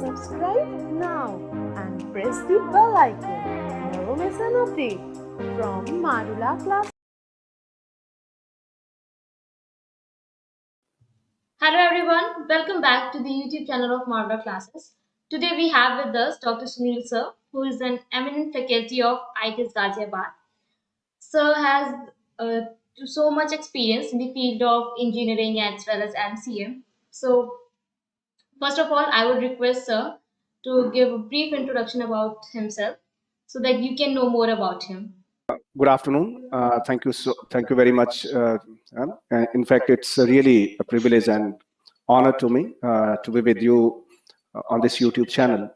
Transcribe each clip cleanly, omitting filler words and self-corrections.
Subscribe now and press the bell icon. Never miss an update from Marula Class. Hello everyone, welcome back to the YouTube channel of Marva Classes. Today we have with us Dr. Sunil Sir, who is an eminent faculty of ITIS Ghaziabad. Sir has so much experience in the field of engineering as well as MCA. So first of all, I would request Sir to give a brief introduction about himself so that you can know more about him. Good afternoon. Thank you very much. In fact, it's really a privilege and honor to me to be with you on this YouTube channel.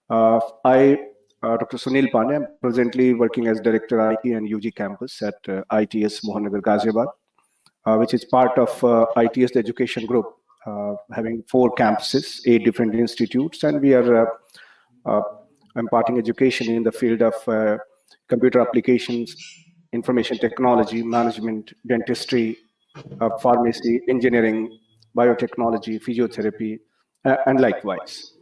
Dr. Sunil Pandey, I'm presently working as Director IT and UG Campus at ITS Mohanagar Ghaziabad, which is part of ITS the Education Group, having 4 campuses, 8 different institutes, and we are imparting education in the field of computer applications, information technology, management, dentistry, pharmacy, engineering, biotechnology, physiotherapy, and likewise.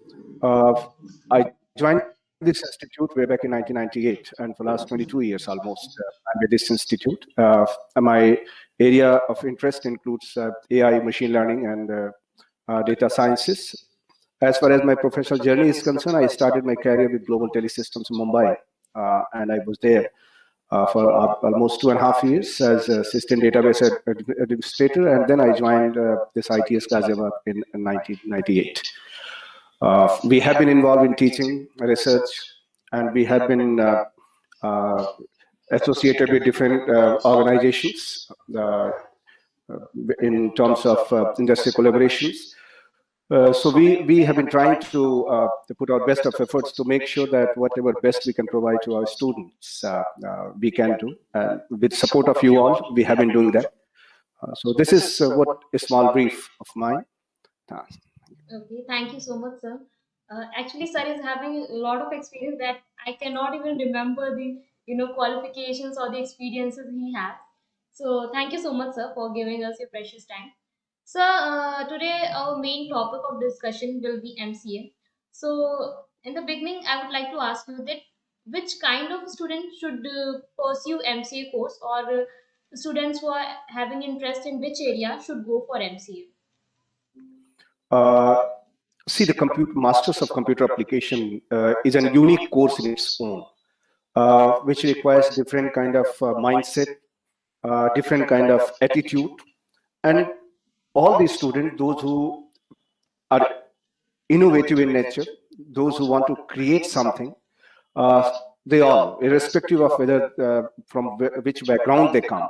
I joined this institute way back in 1998, and for the last 22 years almost, I'm with this institute. My area of interest includes AI, machine learning, and data sciences. As far as my professional journey is concerned, I started my career with Global Telesystems in Mumbai, and I was there for almost 2.5 years as assistant database administrator, and then I joined this ITS Ghaziabad in 1998. We have been involved in teaching, research, and we have been associated with different organizations in terms of industry collaborations. So we have been trying to put our best of efforts to make sure that whatever best we can provide to our students, we can do. With support of you all, we have been doing that. So this is what a small brief of mine. Okay, thank you so much, sir. Actually, sir is having a lot of experience that I cannot even remember the qualifications or the experiences he has. So thank you so much, sir, for giving us your precious time. So today our main topic of discussion will be MCA. So in the beginning, I would like to ask you that which kind of student should pursue MCA course, or students who are having interest in which area should go for MCA. See, the Masters of Computer Application is a unique course in its own, which requires different kind of mindset, different kind of attitude, and all these students, those who are innovative in nature, those who want to create something, they all, irrespective of whether from which background they come,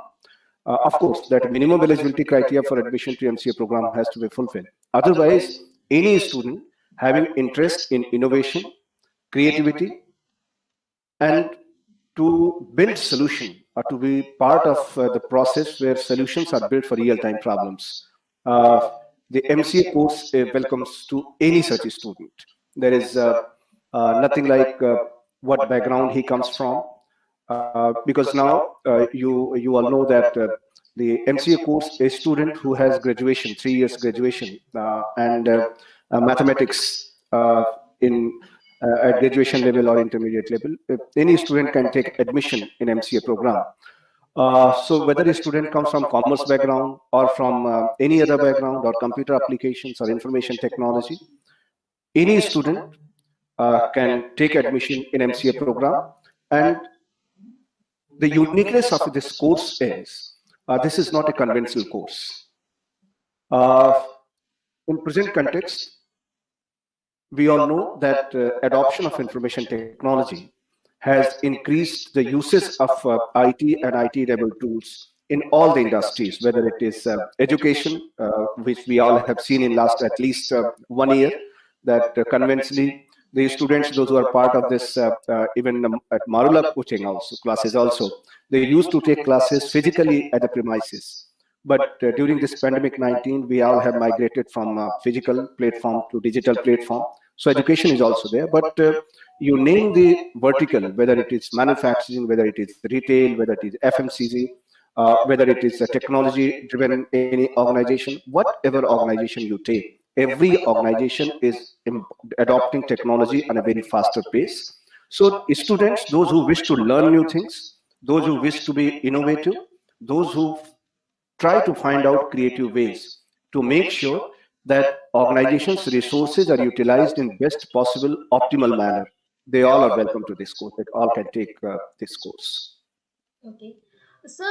of course, that minimum eligibility criteria for admission to MCA program has to be fulfilled. Otherwise, any student having interest in innovation, creativity, and to build solution or to be part of the process where solutions are built for real-time problems, the MCA course welcomes to any such student. There is nothing like what background he comes from, because now you all know that the MCA course, a student who has graduation, 3 years graduation, and mathematics in at graduation level or intermediate level, any student can take admission in MCA program. So whether a student comes from commerce background or from any other background, or computer applications or information technology, any student can take admission in MCA program. And the uniqueness of this course is this is not a conventional course. In present context, we all know that adoption of information technology has increased the usage of IT and IT-enabled tools in all the industries, whether it is education, which we all have seen in last at least 1 year, that conventionally the students, those who are part of this, even at Marula coaching also, classes also, they used to take classes physically at the premises. But during this pandemic 19, we all have migrated from physical platform to digital platform. So education is also there, but you name the vertical, whether it is manufacturing, whether it is retail, whether it is FMCG, whether it is a technology-driven any organization, whatever organization you take, every organization is adopting technology on a very faster pace. So students, those who wish to learn new things, those who wish to be innovative, those who try to find out creative ways to make sure that organizations' resources are utilized in best possible optimal manner, they all are welcome to this course. They all can take this course. Okay. So,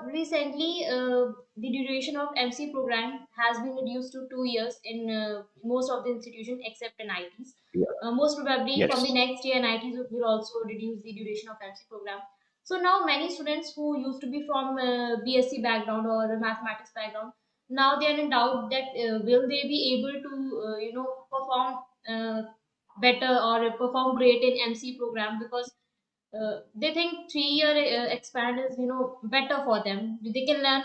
recently, the duration of MC program has been reduced to 2 years in most of the institutions except in ITs. Yeah. Most probably from the Yes. next year, ITs will also reduce the duration of MC program. So now many students who used to be from BSc background or a mathematics background, now they are in doubt that will they be able to perform better or perform great in MC program, because they think 3 year expand is better for them. They can learn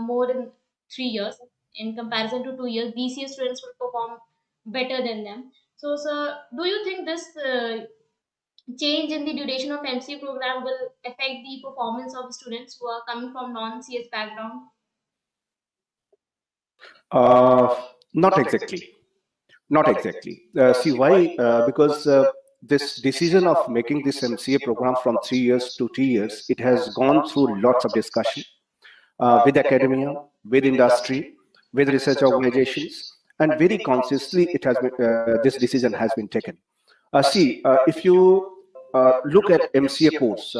more in 3 years in comparison to 2 years. BCA students will perform better than them. So, sir, do you think this change in the duration of MC program will affect the performance of students who are coming from non-CS background? Uh, Not exactly. Not exactly. See why? Because this decision of making this MCA program from 3 years to 2 years, it has gone through lots of discussion with academia, with industry, with research organizations, and very consciously it has been, this decision has been taken. See, if you look at MCA course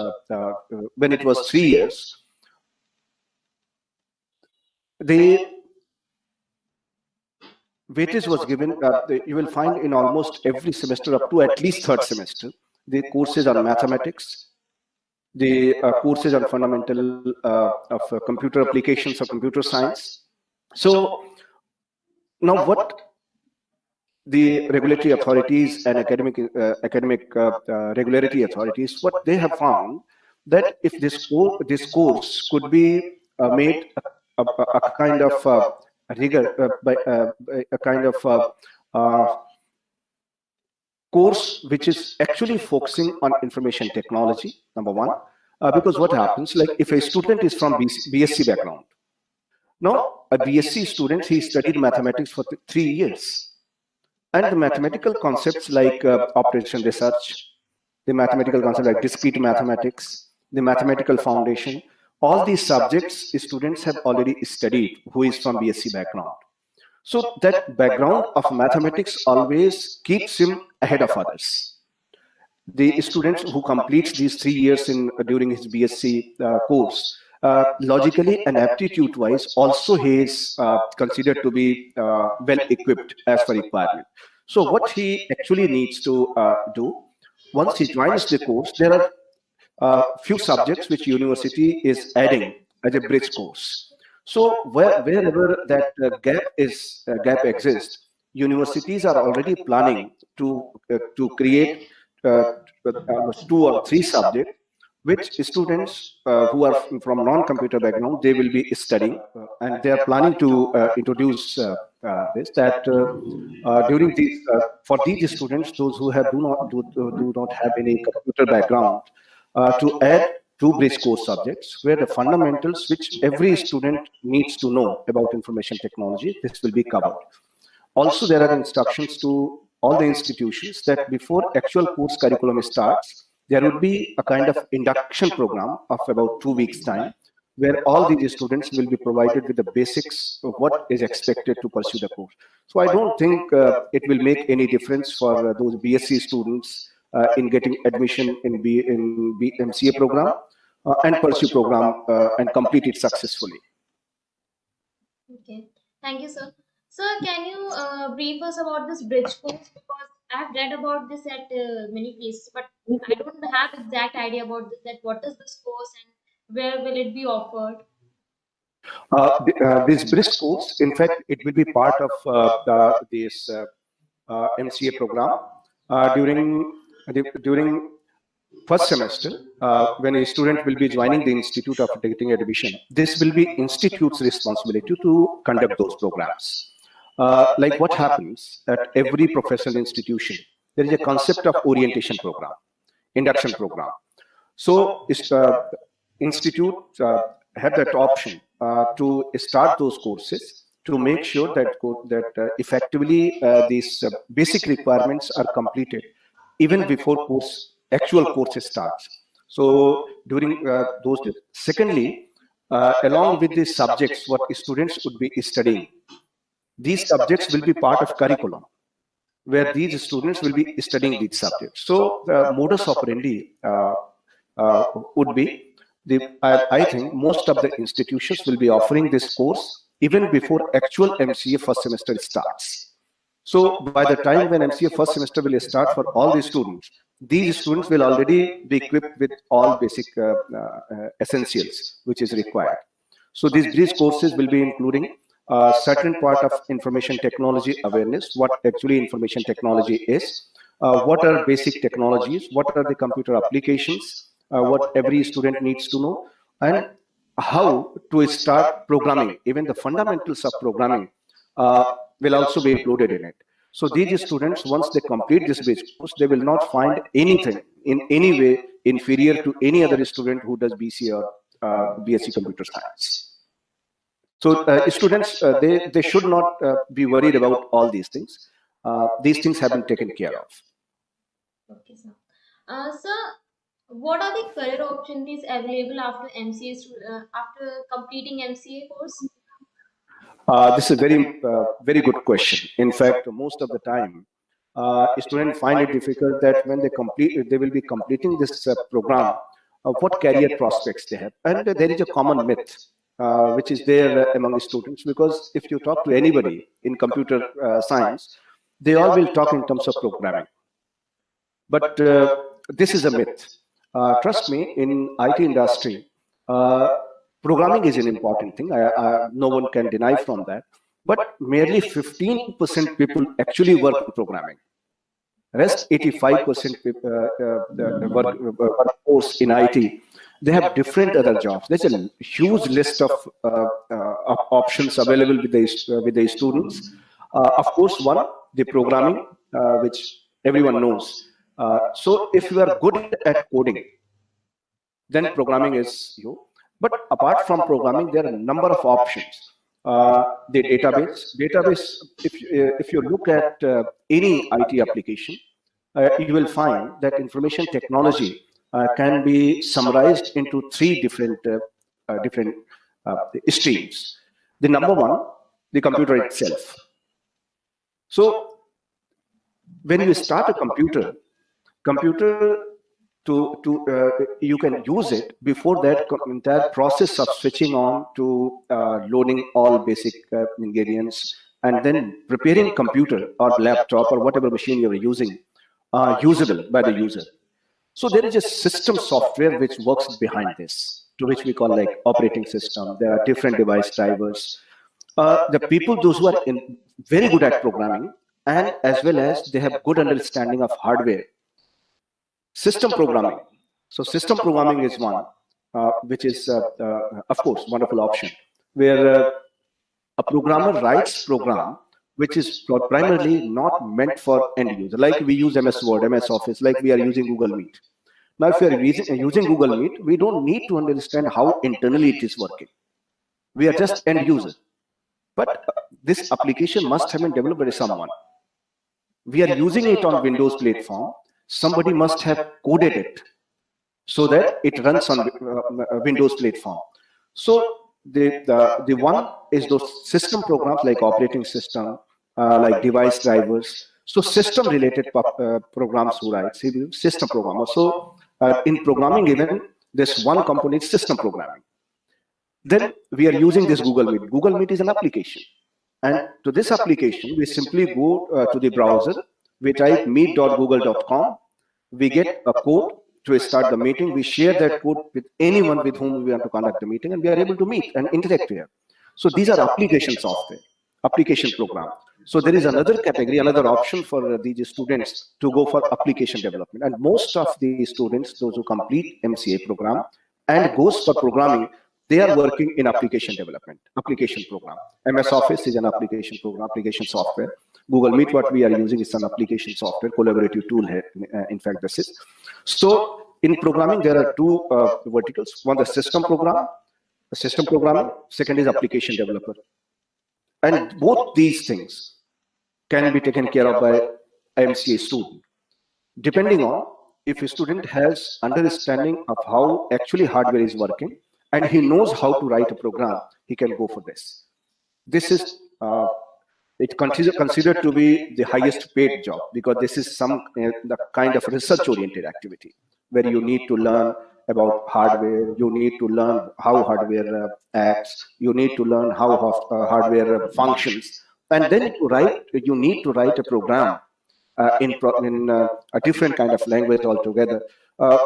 when it was 3 years, the weightage was given. You will find in almost every semester up to at least third semester, the courses on mathematics, the courses on fundamental of computer applications or computer science. So now what the regulatory authorities and academic regulatory authorities, what they have found, that if this course could be made a kind of rigor by a kind of course which is actually focusing on information technology, number one, because what happens, like if a student is from BSc background, now a BSc student, he studied mathematics for 3 years, and the mathematical concepts like operation research, the mathematical concepts like discrete mathematics, the mathematical foundation, all these subjects students have already studied who is from BSc background. So that background of mathematics always keeps him ahead of others. The students who completes these 3 years in during his BSc course, logically and aptitude wise, also he is considered to be well equipped as per requirement. So what he actually needs to do, once he joins the course, there are few subjects which university is adding as a bridge course. So wherever that gap exists, universities are already planning to create almost 2 or 3 subjects which students who are from non-computer background, they will be studying, and they are planning to introduce this, that during these for these students, those who do not have any computer background, to add 2 bridge course subjects where the fundamentals which every student needs to know about information technology, this will be covered. Also, there are instructions to all the institutions that before actual course curriculum starts, there would be a kind of induction program of about 2 weeks time, where all these students will be provided with the basics of what is expected to pursue the course. So I don't think it will make any difference for those BSc students in getting admission in MCA program and pursue program and complete it successfully. Okay, thank you, sir. Sir, can you brief us about this bridge course? Because I've read about this at many places, but I don't have exact idea about this, that what is this course and where will it be offered? This bridge course, in fact, it will be part of this MCA program during first semester, when a student will be joining the institute after getting admission. This will be institute's responsibility to conduct those programs. Like what happens at every professional institution, there is a concept of orientation program, induction program. So institute have that option to start those courses to make sure that effectively these basic requirements are completed even before actual courses starts. So during those days. Secondly, along with these subjects, what students would be studying, these subjects will be part of curriculum, where these students will be studying these subjects. So the modus operandi would be, I think most of the institutions will be offering this course even before actual MCA first semester starts. So by the time when MCA first semester will start for all these students will already be equipped with all basic essentials which is required. So these courses will be including certain part of information technology awareness, what actually information technology is, what are basic technologies, what are the computer applications, what every student needs to know, and how to start programming. Even the fundamentals of programming will also be included in it. So these students, once they complete this basic course, they will not find anything in any way inferior to any other student who does BCA or BSc Computer Science. So students, they should not be worried about all these things. These things have been taken care of. Okay, sir. Sir, what are the career opportunities available after MCA, after completing MCA course? This is a very good question. In fact, most of the time, students find it difficult that when they will be completing this program, what career prospects they have. And there is a common myth which is there among the students, because if you talk to anybody in computer science, they all will talk in terms of programming. But this is a myth. Trust me, in IT industry, programming is an important thing. No one can deny from that. But merely 15% people actually work in programming. Rest 85% workforce in IT, they have different other jobs. There's a huge list of options available with the students. Of course, one, the programming, which everyone knows. So if you are good at coding, then programming is you. But apart from programming, there are a number of options. The database, if you look at any IT application, you will find that information technology can be summarized into three different streams. The number one, the computer itself. So when you start a computer you can use it. Before that, entire process of switching on to loading all basic ingredients and then preparing computer or laptop or whatever machine you are using usable by the user. So there is a system software which works behind this, to which we call like operating system. There are different device drivers. The people, those who are very good at programming, and as well as they have good understanding of hardware. System programming. So system programming is one, which is, of course, wonderful option, where a programmer writes program which is primarily not meant for end user. Like we use MS Word, MS Office, like we are using Google Meet. Now, if you are using Google Meet, we don't need to understand how internally it is working. We are just end user. But this application must have been developed by someone. We are using it on Windows platform. Somebody must have coded it so that it runs on Windows platform. So the one is those system programs like operating system, like device drivers. So system related programs who write system programmer. So in programming, even this one component is system programming. Then we are using this Google Meet. Google Meet is an application. And to this application, we simply go to the browser. We type meet.google.com. We get a code to start the meeting. We share that code with anyone with whom we want to conduct the meeting, and we are able to meet and interact here. So these are application software, application program. So there is another category, another option for these students to go for application development. And most of the students, those who complete MCA program and goes for programming, they are working in application development, application program. MS Office is an application program, application software. Google Meet, what we are using is an application software, collaborative tool here, in fact, this is. So in programming, there are two verticals. One, the system programming. Second is application developer. And both these things can be taken care of by MCA student, depending on if a student has understanding of how actually hardware is working and he knows how to write a program, he can go for this. This is considered to be the highest paid job, because this is some the kind of research oriented activity where you need to learn about hardware, you need to learn how hardware acts, you need to learn how hardware functions, and then you need to write a program in a different kind of language altogether,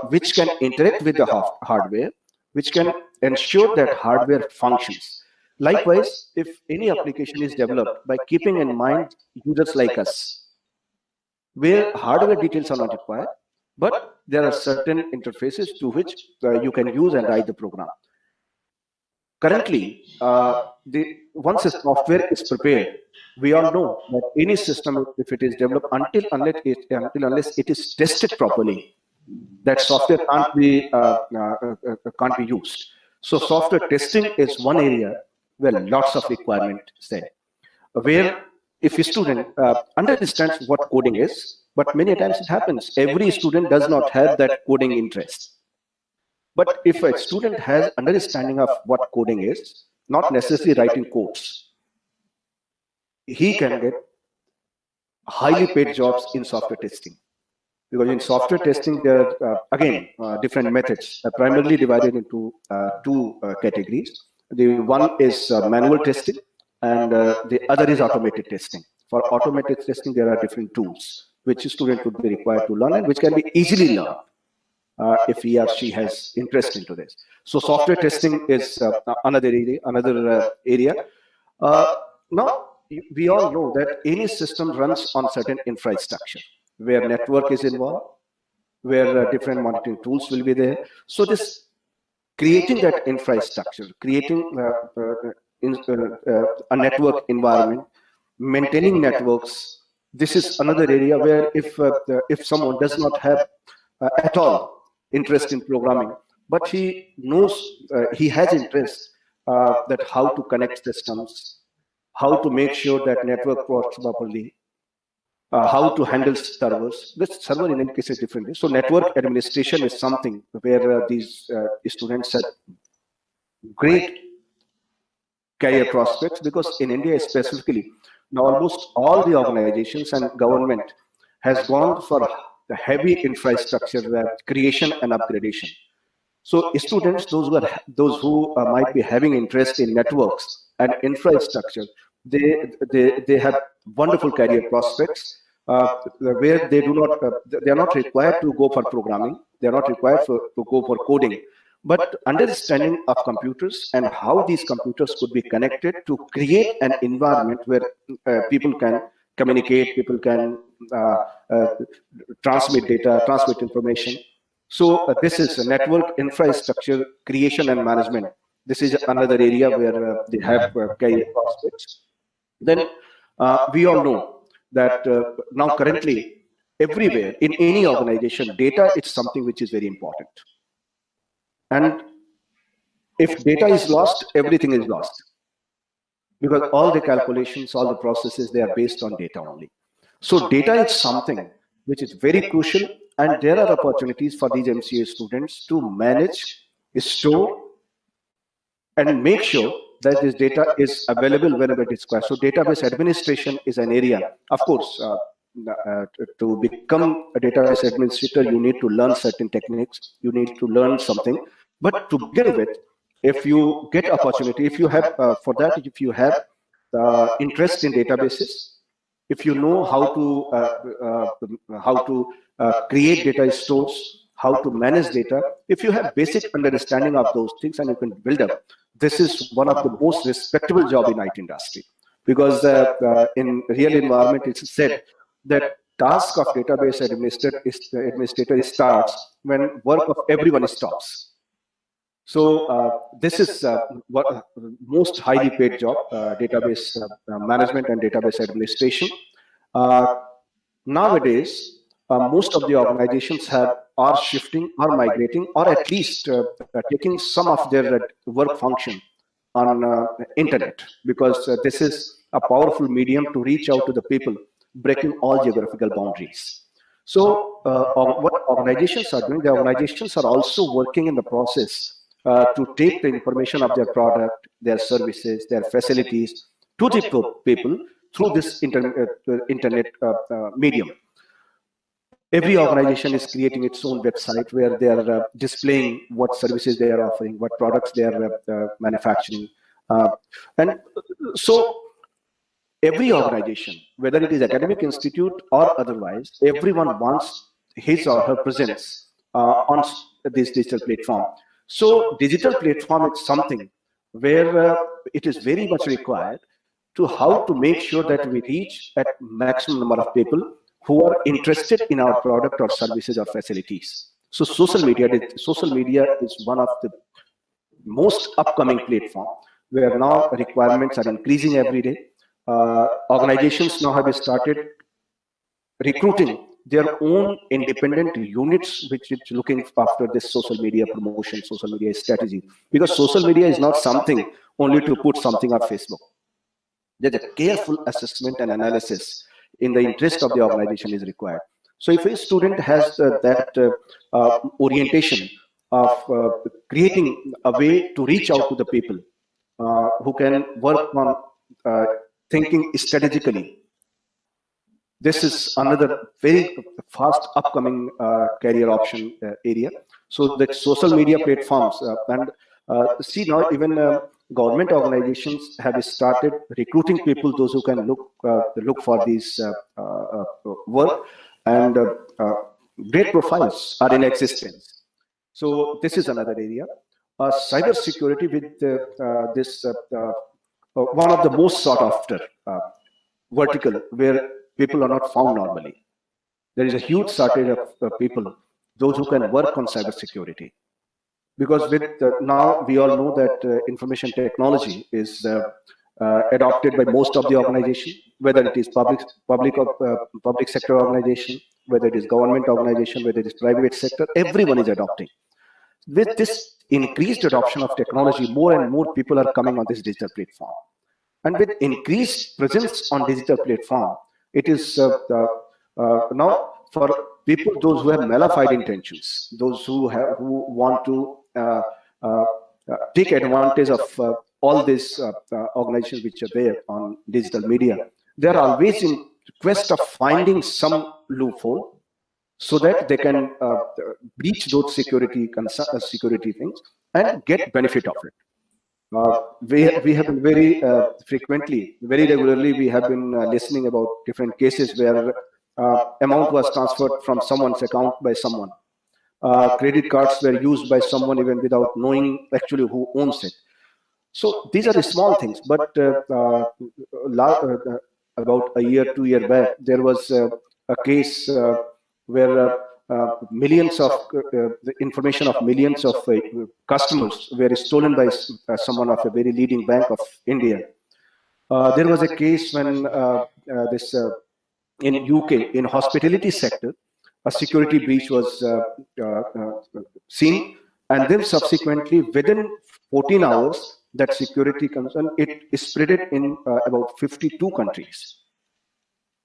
which can interact with the hardware, which can ensure that hardware functions. Likewise, if any application is developed by keeping in mind users like us, where hardware details are not required, but there are certain interfaces to which you can use and write the program. Currently, once a software is prepared, we all know that any system, if it is developed, unless it is tested properly, that software can't be used. So software testing is one area where lots of requirement there, where if a student understands what coding is, but many times it happens, every student does not have that coding interest. But if a student has understanding of what coding is, not necessarily writing codes, he can get highly paid jobs in software testing. Because in software testing, there are, again, different methods, primarily divided into two categories. The one is manual testing, and the other is automated testing. For automated testing, there are different tools which a student would be required to learn and which can be easily learned if he or she has interest into this. So software testing is another area. Now, we all know that any system runs on certain infrastructure, where network is involved, where different monitoring tools will be there. So this creating that infrastructure, creating a network environment, maintaining networks, this is another area where if someone does not have at all interest in programming, but he knows he has interest that how to connect systems, how to make sure that network works properly, how to handle servers. This server in any case is different. So network administration is something where these students have great career prospects, because in India specifically, now almost all the organizations and government has gone for the heavy infrastructure creation and upgradation. So students, those who might be having interest in networks and infrastructure, they have wonderful career prospects where they are not required to go for programming, they are not required to go for coding, but understanding of computers and how these computers could be connected to create an environment where people can communicate, people can transmit data, transmit information. So this is a network infrastructure creation and management. This is another area where they have career prospects. Then we all know that now currently everywhere in any organization, data is something which is very important. And if data is lost, everything is lost, because all the calculations, all the processes, they are based on data only. So data is something which is very crucial, and there are opportunities for these MCA students to manage, store, and make sure that this data is available whenever it is required. So database administration is an area. Of course, to become a database administrator, you need to learn certain techniques, you need to learn something. But to begin with, if you get opportunity, if you have, for that, if you have interest in databases, if you know how to create data stores, how to manage data, if you have basic understanding of those things and you can build up, this is one of the most respectable job in IT industry. Because in real environment, it's said that task of database administrator starts when work of everyone stops. So this is what most highly paid job, database management and database administration. Nowadays, most of the organizations are shifting or migrating, or at least taking some of their work function on internet, because this is a powerful medium to reach out to the people, breaking all geographical boundaries. So what organizations are doing, the organizations are also working in the process to take the information of their product, their services, their facilities to the people through this internet medium. Every organization is creating its own website where they are displaying what services they are offering, what products they are manufacturing. And so every organization, whether it is academic institute or otherwise, everyone wants his or her presence on this digital platform. So digital platform is something where it is very much required to how to make sure that we reach at maximum number of people who are interested in our product or services or facilities. So social media is one of the most upcoming platform where now requirements are increasing every day. Organizations now have started recruiting their own independent units which is looking after this social media promotion, social media strategy, because social media is not something only to put something on Facebook. There's a careful assessment and analysis in the interest of the organization is required. So if a student has that orientation of creating a way to reach out to the people who can work on thinking strategically, this is another very fast upcoming career option area. So the social media platforms and see now even government organizations have started recruiting people, those who can look for these work, and great profiles are in existence. So this is another area. Cyber security with this one of the most sought after vertical where people are not found normally. There is a huge shortage of people, those who can work on cyber security. Because with now we all know that information technology is adopted by most of the organization, whether it is public sector organization, whether it is government organization, whether it is private sector, everyone is adopting. With this increased adoption of technology, more and more people are coming on this digital platform. And with increased presence on digital platform, it is now for people, those who have malified intentions, those who want to take advantage of all these organizations which are there on digital media. They are always in quest of finding some loophole so that they can breach those security things and get benefit of it. We have been very frequently, very regularly, we have been listening about different cases where amount was transferred from someone's account by someone. Credit cards were used by someone even without knowing actually who owns it. So these are the small things, but about a year, 2 years back, there was a case where millions of the information of millions of customers were stolen by someone of a very leading bank of India. There was a case when this in UK, in hospitality sector, a security breach was seen, and then subsequently within 14 hours, that security concern, it spread it in about 52 countries.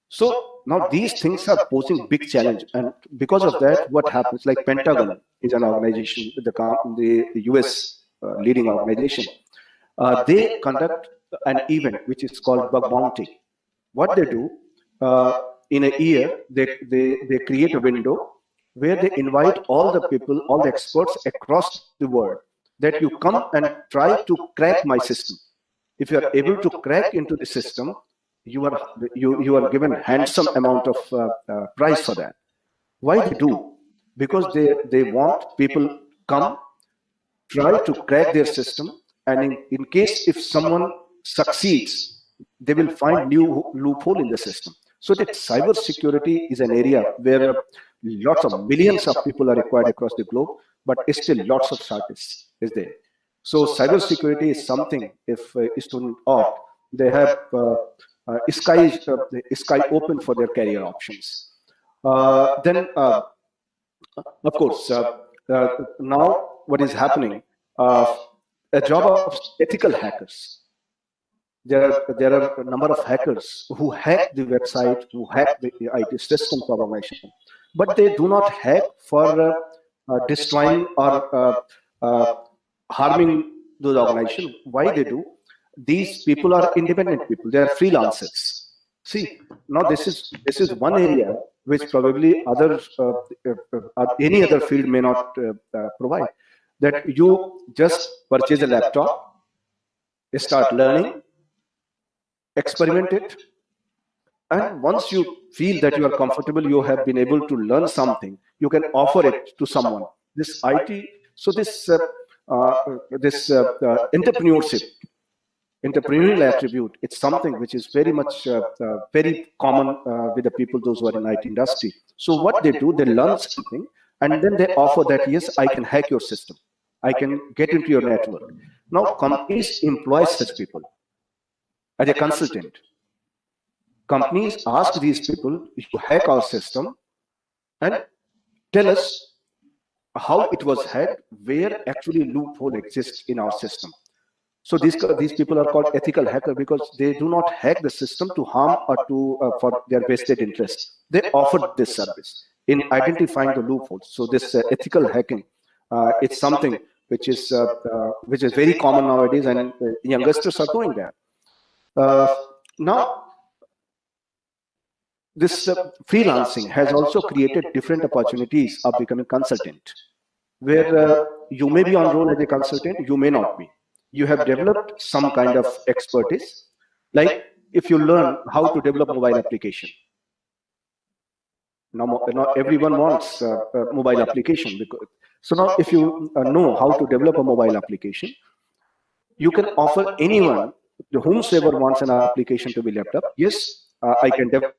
So now these things are posing big challenge, and because of that, what happens? Like Pentagon is an organization, the US leading organization. They conduct an event which is called Bug Bounty. What they do in a year, they create a window where they invite all the people, all the experts across the world, that you come and try to crack my system. If you are able to crack into the system, you are given handsome amount of price for that. Why they do? Because they want people come, try to crack their system, and in case if someone succeeds, they will find new loophole in the system. So that cyber security is an area where lots of millions of people are required across the globe, but still lots of shortage is there. So cyber security is something, if a student opt, they have sky open for their career options. Then, of course, now what is happening? a job of ethical hackers. There are a number of hackers who hack the website, who hack the IT system for organization, but they do not hack for destroying or harming those organizations. Why they do? These people are independent people. They are freelancers. See, now this is one area which probably any other field may not provide. That you just purchase a laptop, start learning, experiment it, and once you feel that you are comfortable, you have been able to learn something, you can offer it to someone. This IT, so this entrepreneurial attribute, it's something which is very much very common with the people, those who are in IT industry. So what they do, they learn something and then they offer that, yes, I can hack your system, I can get into your network. Now companies employ such people as a consultant. Companies ask these people to hack our system and tell us how it was hacked, where actually loophole exists in our system. So these people are called ethical hackers because they do not hack the system to harm or to for their vested interest. They offer this service in identifying the loopholes. So this ethical hacking, it's something which is very common nowadays, and youngsters are doing that. Now, this freelancing has also created different opportunities of becoming consultant, where you may be on role as a consultant, you may not be. You have developed some kind of expertise, like if you learn how to develop mobile application. Now, not everyone wants a mobile application. So now if you know how to develop a mobile application, you can offer anyone, whomsoever wants an application to be developed up, yes, I can develop.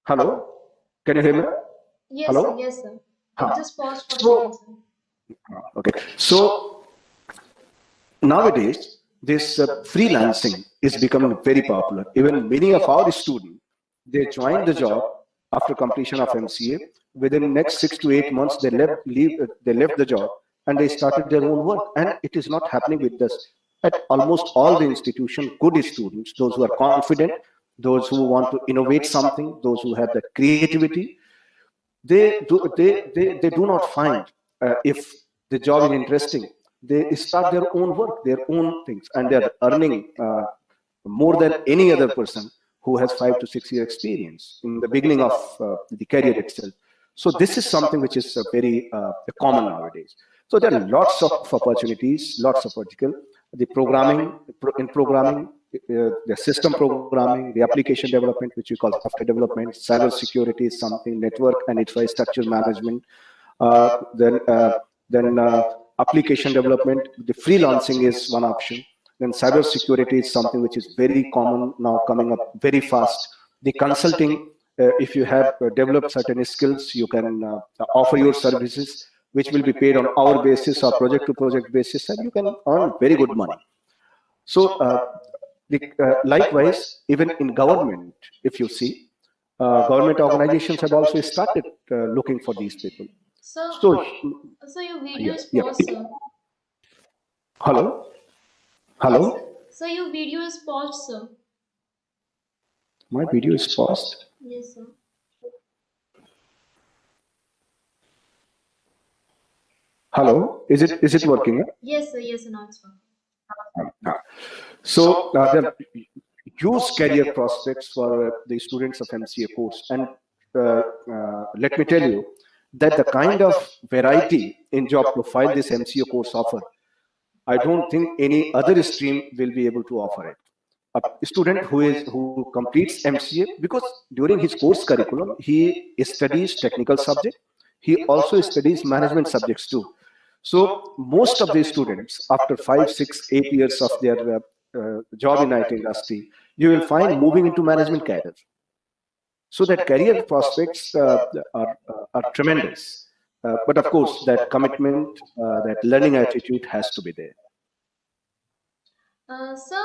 Hello, can you hear me? Yes, Hello? sir. Yes, sir. It just paused for a So- second, sir. Okay, so nowadays this freelancing is becoming very popular. Even many of our students, they join the job after completion of MCA. Within the next 6 to 8 months, they left the job and they started their own work. And it is not happening with us. At almost all the institutions, good students, those who are confident, those who want to innovate something, those who have the creativity, they do not find if the job is interesting, they start their own work, their own things, and they're earning more than any other person who has 5 to 6 year experience in the beginning of the career itself. So this is something which is very common nowadays. So there are lots of opportunities, lots of vertical. The programming, the system programming, the application development, which we call software development, cyber security is something, network and infrastructure management, then application development, the freelancing is one option. Then cyber security is something which is very common now, coming up very fast. The consulting, if you have developed certain skills, you can offer your services, which will be paid on hour basis or project to project basis, and you can earn very good money. So likewise, even in government, if you see, government organizations have also started looking for these people. So, So, so your video is yeah. paused, sir. Hello? Yes, Hello? sir. So your video is paused, sir. My video is paused. Yes, sir. Hello? Is it working? Yes, sir. Yes, sir. Now it's fine. So there are huge career prospects for the students of MCA course. And let me tell you that the kind of variety in job profile this MCA course offer, I don't think any other stream will be able to offer it. A student who completes MCA, because during his course curriculum, he studies technical subject, he also studies management subjects too. So most of these students, after 5, 6, 8 years of their job in IT industry, you will find moving into management cadre. So that career prospects are tremendous. But of course, that commitment, that learning attitude has to be there. So,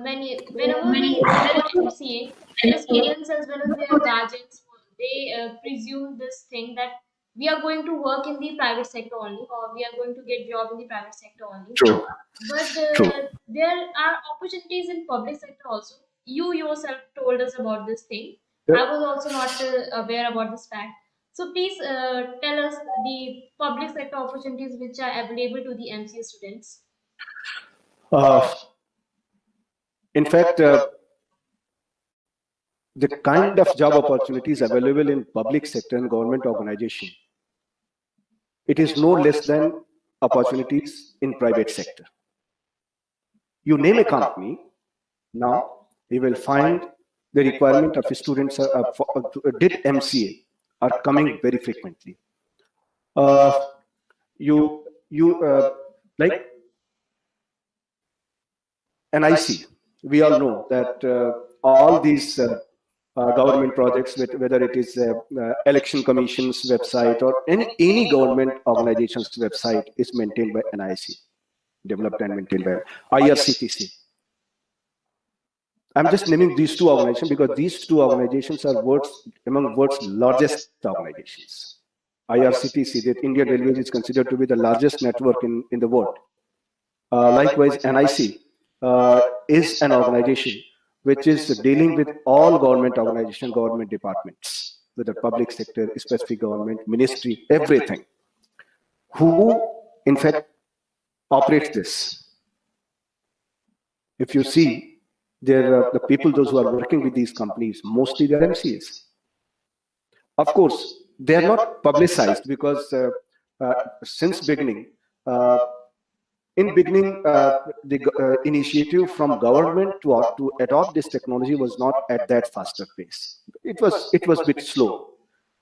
whenever we go for MCA, their students as well as their guardians, they presume this thing that we are going to work in the private sector only, or we are going to get job in the private sector only. True. But True. there are opportunities in public sector also. You yourself told us about this thing. Yep. I was also not aware about this fact. So please tell us the public sector opportunities which are available to the MCA students. In fact, the kind of job opportunities available in public sector and government organization, it is no less than opportunities in private sector. You name a company, now you will find the requirement of students did MCA are coming very frequently. You like NIC, we all know that all these government projects, whether it is election commission's website or any government organization's website, is maintained by NIC, developed and maintained by IRCTC. I'm just naming these two organizations because these two organizations are among world's largest organizations. IRCTC, the Indian Railways, is considered to be the largest network in the world. Likewise, NIC is an organization which is dealing with all government organizations, government departments, whether public sector, specific government, ministry, everything. Who, in fact, operates this? If you see, the people, those who are working with these companies, mostly they are MCAs. Of course, they are not publicized because since beginning, the initiative from government to adopt this technology was not at that faster pace. It was a bit slow.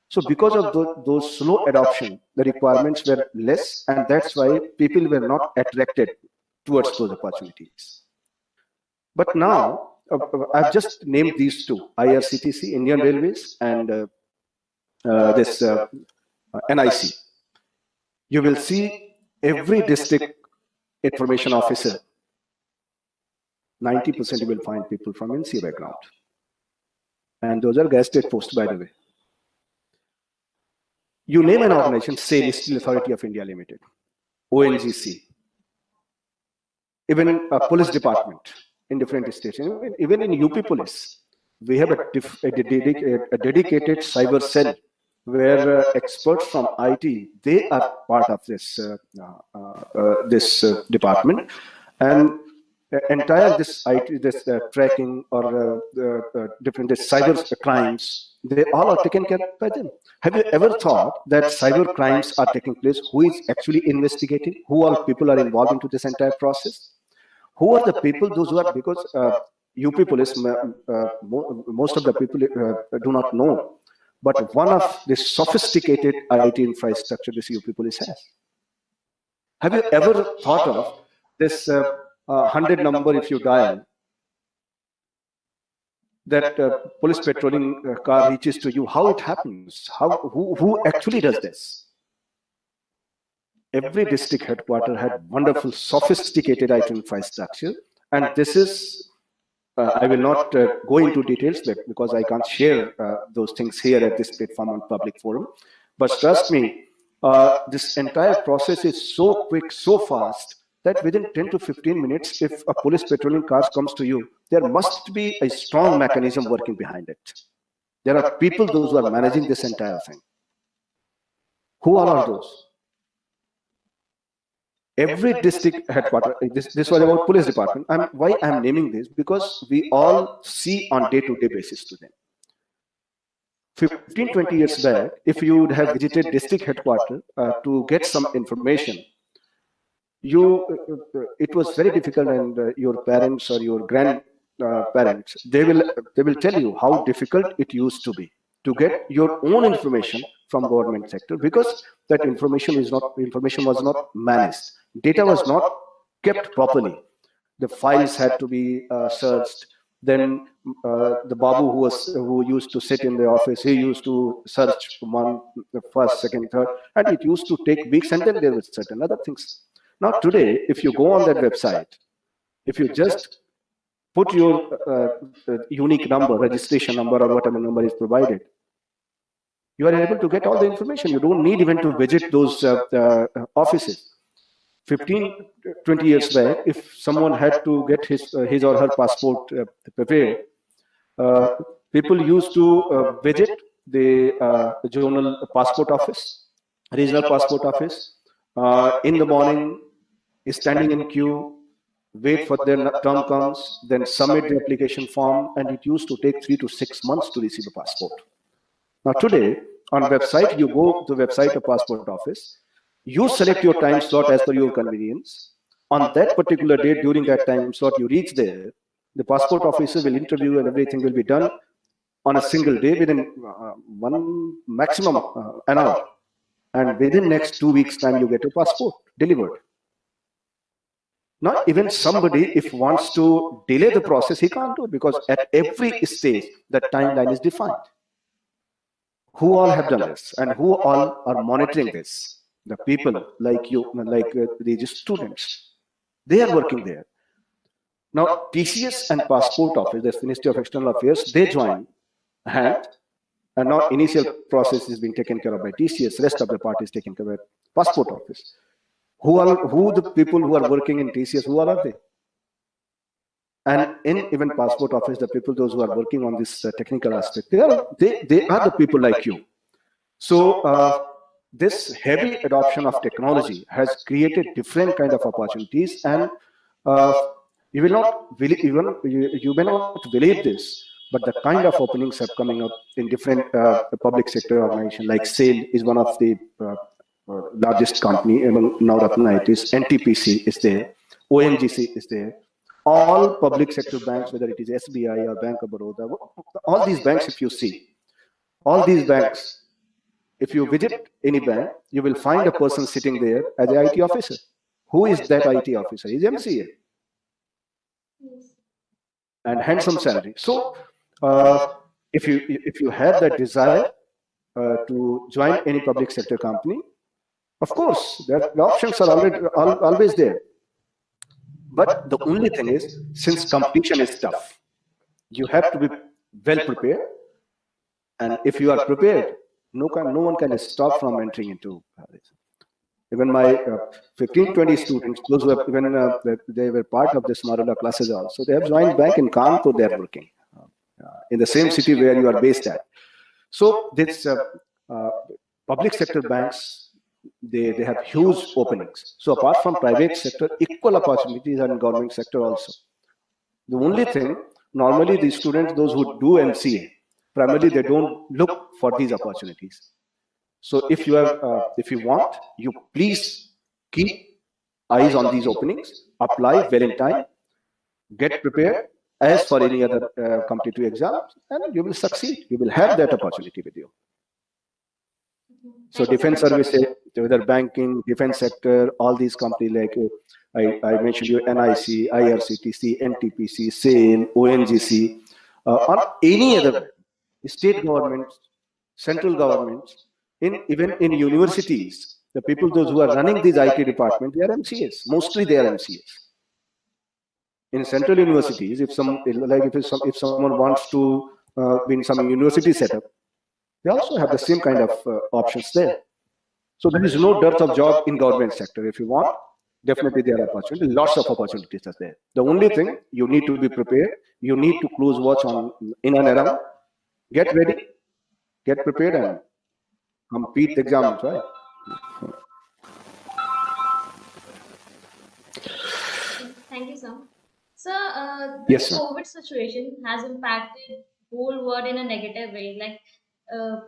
So because of those slow adoption, the requirements were less, and that's why people were not attracted towards those opportunities. But now, I've just named these two, IRCTC, Indian Railways, and this NIC. You will see every district information officer, 90% you will find people from NCA background. And those are gazetted posts, by the way. You name an organization, say Steel Authority of India Limited, ONGC, even a police department in different states, even in UP Police, we have a dedicated cyber cell where experts from IT, they are part of this department, and entire this IT, this tracking or different cyber crimes, they all are taken care of by them. Have you ever thought that cyber crimes are taking place? Who is actually investigating? Who all people are involved into this entire process? Who are the people? Those who are, because UP Police, most of the people do not know. But one of the sophisticated IT infrastructure this UP Police has. Have you ever thought of this 100 number if you dial, that police patrolling car reaches to you? How it happens? Who actually does this? Every district headquarters had wonderful sophisticated IT infrastructure, and this is I will not go into details because I can't share those things here at this platform on public forum. But trust me, this entire process is so quick, so fast, that within 10 to 15 minutes, if a police patrolling car comes to you, there must be a strong mechanism working behind it. There are people, those who are managing this entire thing. Who all are those? Every district headquarters, this was about police department. Why I'm naming this? Because we all see on day-to-day basis to them. 15, 20 years back, if you would have visited district headquarters to get some information, it was very difficult, and your parents or your grandparents, they will tell you how difficult it used to be to get your own information from government sector, because that information was not managed. Data was not kept properly. The files had to be searched. Then the Babu who used to sit in the office, he used to search the first, second, third, and it used to take weeks, and then there were certain other things. Now today, if you go on that website, If you just put your unique number, registration number, or whatever number is provided, you are able to get all the information. You don't need even to visit those offices. 15, 20 years back, if someone had to get his or her passport prepared, people used to visit the zonal passport office, regional passport office, in the morning, standing in queue, wait for their term comes, then submit the application form, and it used to take 3 to 6 months to receive a passport. Now today, on website, you go to the website of passport office, you select your time slot as per your convenience. On that particular date, during that time slot, you reach there, the passport officer will interview and everything will be done on a single day within one maximum an hour. And within next 2 weeks time, you get a passport delivered. Now, even somebody, if wants to delay the process, he can't do it, because at every stage, the timeline is defined. Who all have done this and who all are monitoring this? The people like you, like these students, they are working there. Now, TCS and Passport Office, the Ministry of External Affairs, they join hand, and now initial process is being taken care of by TCS. Rest of the part is taken care of by Passport Office. Who the people who are working in TCS? Who all are they? And in even Passport Office, the people, those who are working on this technical aspect, they are the people like you. So this heavy adoption of technology has created different kind of opportunities, and you will not believe, even you may not believe this, but the kind of openings are coming up in different public sector organizations. Like SAIL is one of the largest company among Navratna. It is NTPC is there, ONGC is there. All public sector banks, whether it is SBI or Bank of Baroda, all these banks, if you see, all these banks, if you visit any bank, you will find a person sitting there as an IT officer. Who is that IT officer? He's MCA. And handsome salary. So if you have that desire to join any public sector company, of course, the options are always there. But the only thing is, since competition is tough, you have to be well prepared. And if you are prepared, no one can stop from entering into this. Even my 15, 20 students, those who have even they were part of this Marula classes also, they have joined bank in Kanpur. They are working in the same city where you are based at. So this public sector banks, they have huge openings. So apart from private sector, equal opportunities are in government sector also. The only thing, normally the students, those who do MCA, primarily they don't look for these opportunities. So if you want, you please keep eyes on these openings, apply well in time, get prepared as for any other competitive exams, and you will succeed. You will have that opportunity with you. So defense services, whether banking, defense sector, all these companies like I mentioned you, NIC, IRCTC, NTPC, SAIL, ONGC, or any other state governments, central governments, even in universities, the people, those who are running these IT departments, they are MCAs. Mostly they are MCAs. In central universities, if someone wants to be in some university setup, they also have the same kind of options there. So there is no dearth of job in government sector. If you want, definitely there are opportunities. Lots of opportunities are there. The only thing, you need to be prepared. You need to close watch on in and around. Get ready, get prepared, and complete the exams, right? Thank you, sir. So, Yes, this sir. COVID situation has impacted whole world in a negative way. Like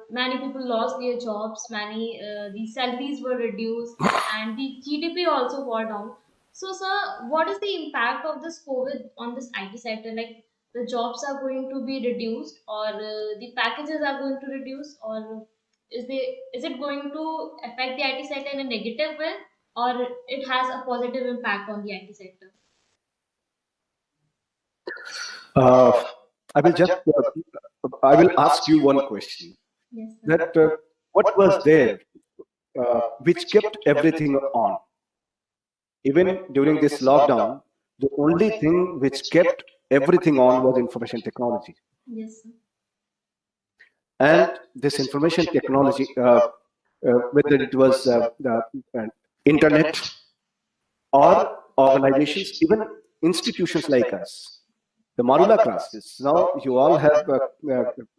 many people lost their jobs, many the salaries were reduced, and the GDP also fell down. So, sir, what is the impact of this COVID on this IT sector? Like the jobs are going to be reduced, or the packages are going to reduce, or is it going to affect the IT sector in a negative way, or it has a positive impact on the IT sector? Uh, I will ask you one question. Yes, sir. That what was there which kept everything on? Even during this lockdown, the only thing which kept everything on was information technology. Yes, sir. And this information technology, whether it was the internet or organizations, even institutions like us, the Marula classes, now you all have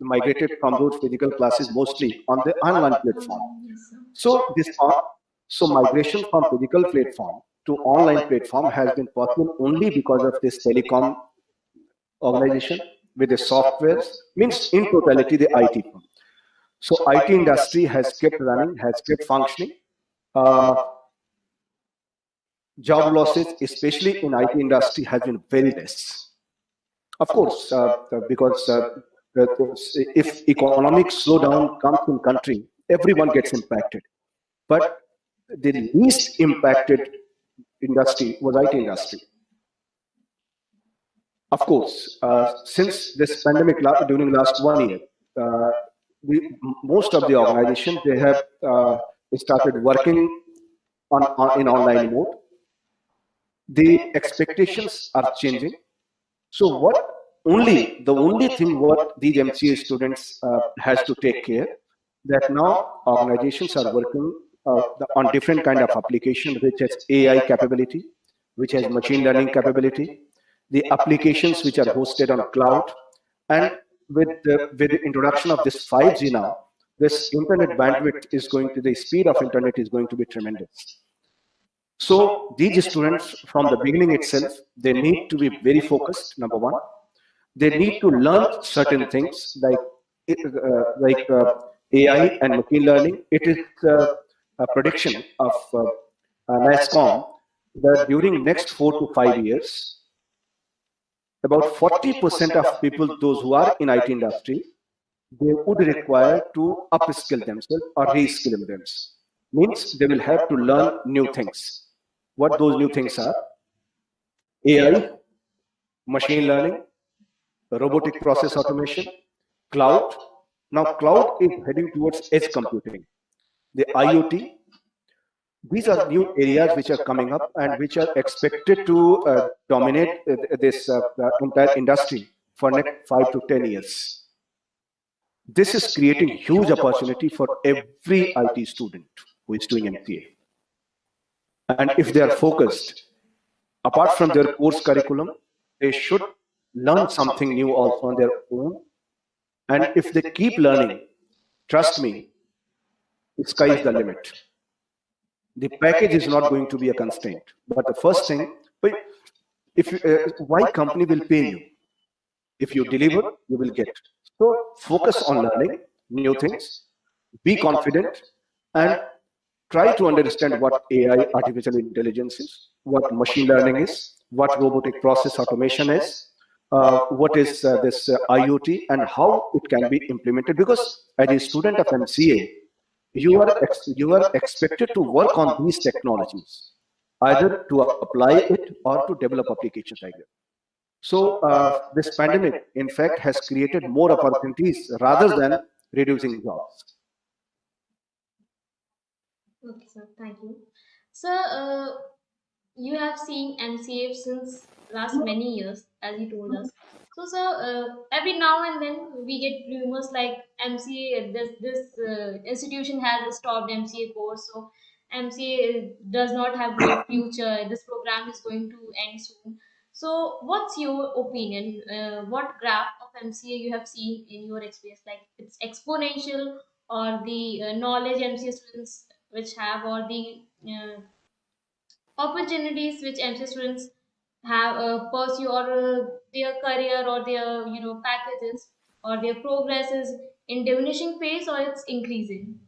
migrated from those physical classes mostly on the online platform. Yes, sir. So migration from physical platform to online platform has been possible only because of this telecom organization with the softwares, means in totality the IT firm. So IT industry has kept running, has kept functioning. Job losses, especially in IT industry, has been very less. Of course, because if economic slowdown comes in country, everyone gets impacted. But the least impacted industry was IT industry. Of course, since this pandemic during last 1 year, most of the organizations, they have started working in online mode. The expectations are changing. So the only thing what these MCA students has to take care, that now organizations are working on different kind of application which has AI capability, which has machine learning capability, the applications which are hosted on cloud, and with the introduction of this 5G now, this internet bandwidth is going to, the speed of internet is going to be tremendous. So these students from the beginning itself, they need to be very focused, number one. They need to learn certain things like AI and machine learning. It is a prediction of NASSCOM that during next 4 to 5 years, about 40% of people, those who are in IT industry, they would require to upskill themselves or reskill themselves. Means they will have to learn new things. What those new things are? AI, machine learning, robotic process automation, cloud. Now cloud is heading towards edge computing. The IoT, these are new areas which are coming up and which are expected to dominate this entire industry for next 5 to 10 years. This is creating huge opportunity for every IT student who is doing MCA. And if they are focused, apart from their course curriculum, they should learn something new also on their own. And if they keep learning, trust me, the sky is the limit. The package is not going to be a constraint. But the first thing, why company will pay you? If you deliver, you will get. So focus on learning new things, be confident, and try to understand what AI, artificial intelligence is, what machine learning is, what robotic process automation is, what is this IoT, and how it can be implemented. Because as a student of MCA, you are expected to work on these technologies, either to apply it or to develop applications like that. So this pandemic, in fact, has created more opportunities rather than reducing jobs. Okay, sir. Thank you. Sir, you have seen MCA since last many years, as you told us. So, sir, every now and then we get rumors like MCA, this institution has stopped MCA course, so MCA does not have great future. This program is going to end soon. So, what's your opinion? What graph of MCA you have seen in your experience? Like it's exponential, or the knowledge MCA students which have, or the opportunities which MC students have pursue, or their career, or their packages, or their progress is in diminishing phase, or it's increasing.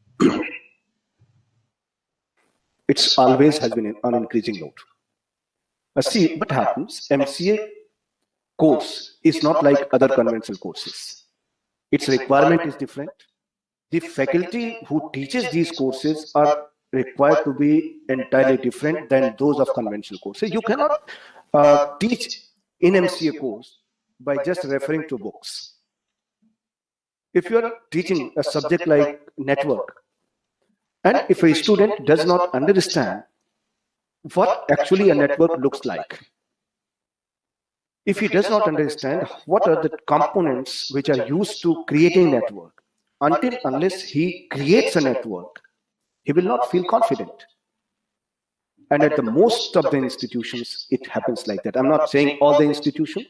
It's always has been on increasing note. See what happens. MCA course is not like other conventional courses. Its requirement is different. The faculty who teaches these courses are required to be entirely different than those of conventional courses. You cannot teach in MCA course by just referring to books. If you are teaching a subject like network, and if a student does not understand what actually a network looks like, if he does not understand what are the components which are used to creating network, unless he creates a network, he will not feel confident. And at the most of the institutions, it happens like that. I'm not saying all the institutions,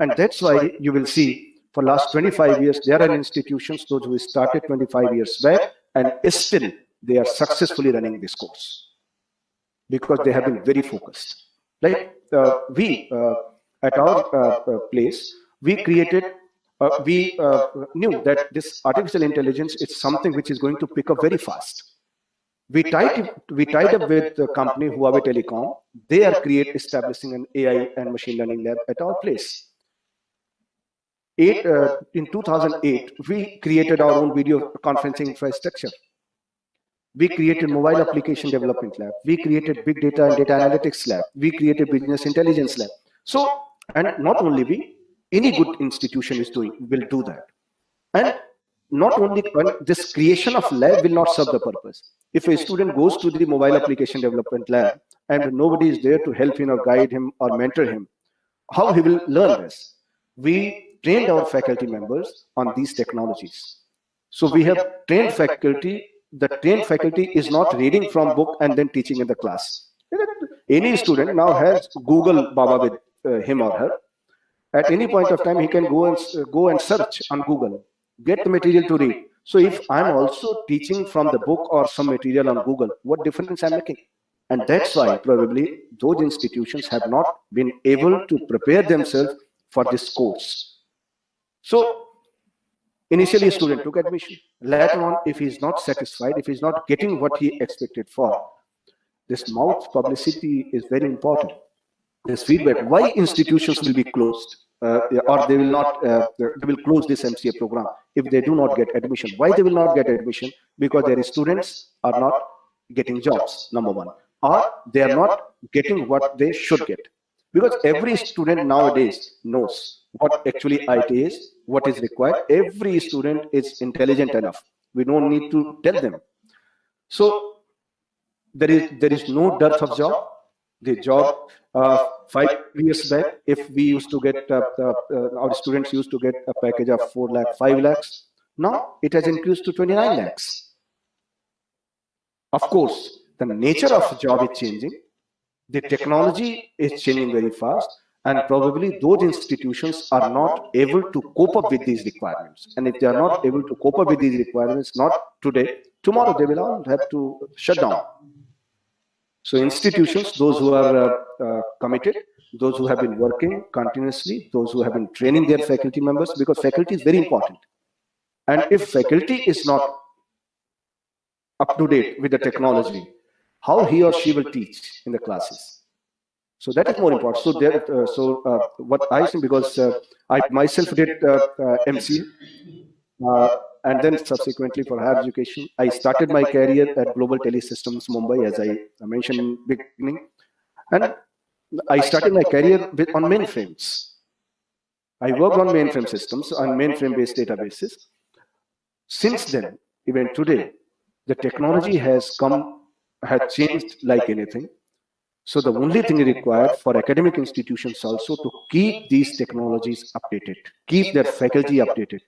and that's why you will see for last 25 years, there are institutions, those who started 25 years back, and still they are successfully running this course because they have been very focused. Right? We at our place, we created, we knew that this artificial intelligence is something which is going to pick up very fast. We tied up with the company Huawei Telecom. They are establishing an AI and machine learning lab at our place. In 2008, we created our own video conferencing infrastructure. We created mobile application development lab. We created big data and data analytics lab. We created business intelligence lab. So, and not only we, any good institution will do that. And not only this creation of lab will not serve the purpose. If a student goes to the mobile application development lab and nobody is there to help him or guide him or mentor him, how he will learn this? We trained our faculty members on these technologies. So we have trained faculty. The trained faculty is not reading from book and then teaching in the class. Any student now has Google Baba with him or her. At any point of time, he can go and search on Google, get the material to read. So if I'm also teaching from the book or some material on Google, what difference I'm making? And that's why probably those institutions have not been able to prepare themselves for this course. So initially a student took admission. Later on, if he's not satisfied, if he's not getting what he expected for, this mouth publicity is very important. This feedback, why institutions will be closed or they will not, they will close this MCA program if they do not get admission. Why they will not get admission? Because their students are not getting jobs, number one, or they are not getting what they should get. Because every student nowadays knows what actually IT is, what is required. Every student is intelligent enough. We don't need to tell them. So there is no dearth of job. The job 5 years back, if we used to get our students used to get a package of 4 lakh, 5 lakhs. Now it has increased to 29 lakhs. Of course, the nature of job is changing. The technology is changing very fast, and probably those institutions are not able to cope up with these requirements. And if they are not able to cope up with these requirements, not today, tomorrow they will all have to shut down. So institutions, those who are committed, those who have been working continuously, those who have been training their faculty members, because faculty is very important. And if faculty is not up to date with the technology, how he or she will teach in the classes? So that is more important. So what I think, because I myself did MCA, and then subsequently for higher education, I started my career at Global Telesystems Mumbai, as I mentioned in the beginning. And I started my career on mainframes. I worked on mainframe systems, on mainframe-based databases. Since then, even today, the technology has changed like anything. So the only thing required for academic institutions also to keep these technologies updated, keep their faculty updated,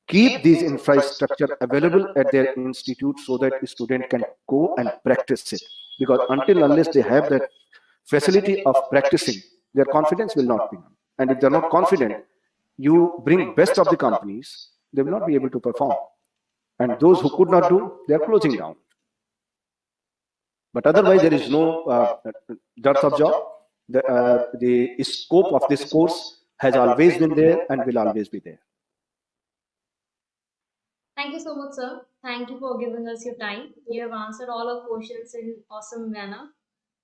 keep these infrastructure available at their institute so that a student can go and practice it. Because unless they have that facility of practicing, their confidence will not be. And if they're not confident, you bring best of the companies, they will not be able to perform. And those who could not do, they are closing down. But otherwise, there is no dearth of job. The scope of this course has always been there and will always be there. Thank you so much, sir. Thank you for giving us your time. You have answered all our questions in awesome manner.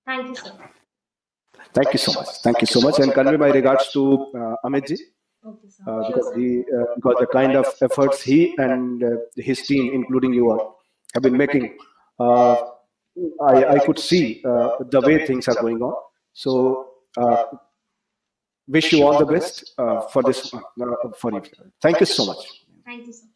Thank you, sir. Thank you so much. Thank you so much. And convey my regards to Amit ji. Okay, sir. Because the kind of efforts he and his team, including you all, have been making, I could see the way things are going on. So wish you all the best for this. Thank you so much. Thank you, sir.